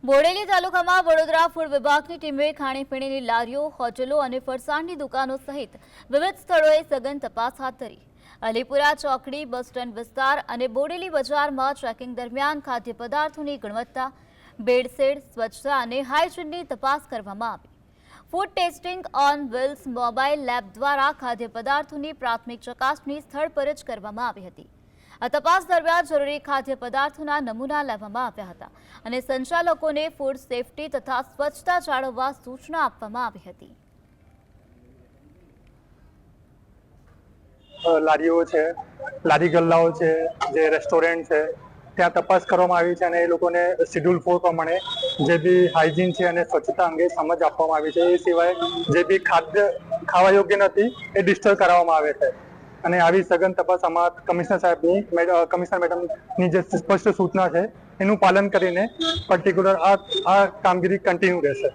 બોડેલી તાલુકામાં વડોદરા ફૂડ વિભાગની ટીમે ખાણીપીણીની લારીઓ, હોટલો અને ફરસાણની દુકાનો સહિત વિવિધ સ્થળોએ સઘન તપાસ હાથ ધરી. અલીપુરા ચોકડી, બસ સ્ટેન્ડ વિસ્તાર અને બોડેલી બજારમાં ચેકિંગ દરમિયાન ખાદ્ય પદાર્થોની ગુણવત્તા, ભેળસેળ, સ્વચ્છતા અને હાઇજીનની તપાસ કરવામાં આવી. Food testing on wheels mobile lab દ્વારા ખાદ્ય પદાર્થોની પ્રાથમિક ચકાસણી સ્થળ પર જ કરવામાં આવી હતી. આ તપાસ દરમિયાન જરૂરી ખાદ્ય પદાર્થોના નમૂના લેવામાં આવ્યા હતા અને સંચાલકોને ફૂડ સેફટી તથા સ્વચ્છતા જાળવવા સૂચના આપવામાં આવી હતી. લારીઓ છે, લારી ગલ્લાઓ છે, જે રેસ્ટોરન્ટ છે, ત્યાં તપાસ કરવામાં આવી છે અને એ લોકોને શેડ્યુલ 4 પ્રમાણે જે બી હાઇજીન છે અને સ્વચ્છતા અંગે સમજ આપવામાં આવી છે. એ સિવાય જે બી ખાદ્ય ખાવા યોગ્ય નથી એ ડિસ્ટર્બ કરાવવામાં આવે છે અને આવી સઘન તપાસ આમાં કમિશનર મેડમની જે સ્પષ્ટ સૂચના છે એનું પાલન કરીને પર્ટિક્યુલર આ કામગીરી કન્ટિન્યુ રહેશે.